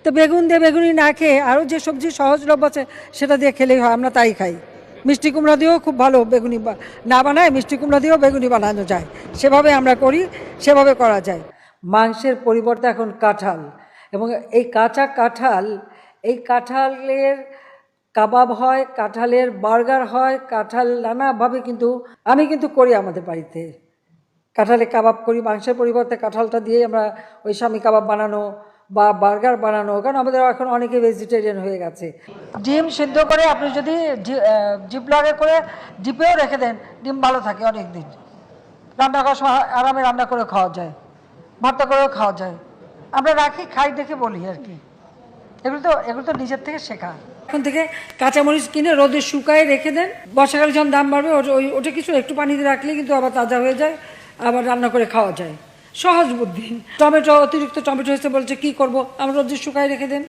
তো বেগুন দিয়ে বেগুনি না খেয়ে আরও যে সবজি সহজলভ্য আছে সেটা দিয়ে খেলেই হয়, আমরা তাই খাই। মিষ্টি কুমড়া দিয়েও খুব ভালো বেগুনি না বানায়, মিষ্টি কুমড়া দিয়েও বেগুনি বানানো যায়, সেভাবে আমরা করি, সেভাবে করা যায়। মাংসের পরিবর্তে এখন কাঁঠাল, এবং এই কাঁচা কাঁঠাল, এই কাঁঠালের কাবাব হয়, কাঁঠালের বার্গার হয়, কাঁঠাল নানাভাবে আমি করি আমাদের বাড়িতে। কাঁঠালে কাবাব করি, মাংসের পরিবর্তে কাঁঠালটা দিয়ে আমরা ওই স্বামী কাবাব বানানো বা বার্গার বানানো, কারণ আমাদের এখন অনেকে ভেজিটেরিয়ান হয়ে গেছে। ডিম সিদ্ধ করে আপনি যদি জিপলগে করে ডিপেও রেখে দেন, ডিম ভালো থাকে অনেক দিন। রান্না করার সময় আরামে রান্না করে খাওয়া যায়, ভর্তা করেও খাওয়া যায়। আমরা রাখি, খাই দেখে বলি আর কি। এগুলো তো নিজের থেকে শেখা। এখন থেকে কাঁচামরিচ কিনে রোদে শুকায় রেখে দেন, বর্ষাকালে যখন দাম বাড়বে ওটা কিছু একটু পানিতে রাখলে কিন্তু আবার তাজা হয়ে যায়, আবার রান্না করে খাওয়া যায়। সহজ বুদ্ধি। অতিরিক্ত টমেটো হয়েছে, বলছে কি করব, আমরা রোদে শুকায় রেখে দেন।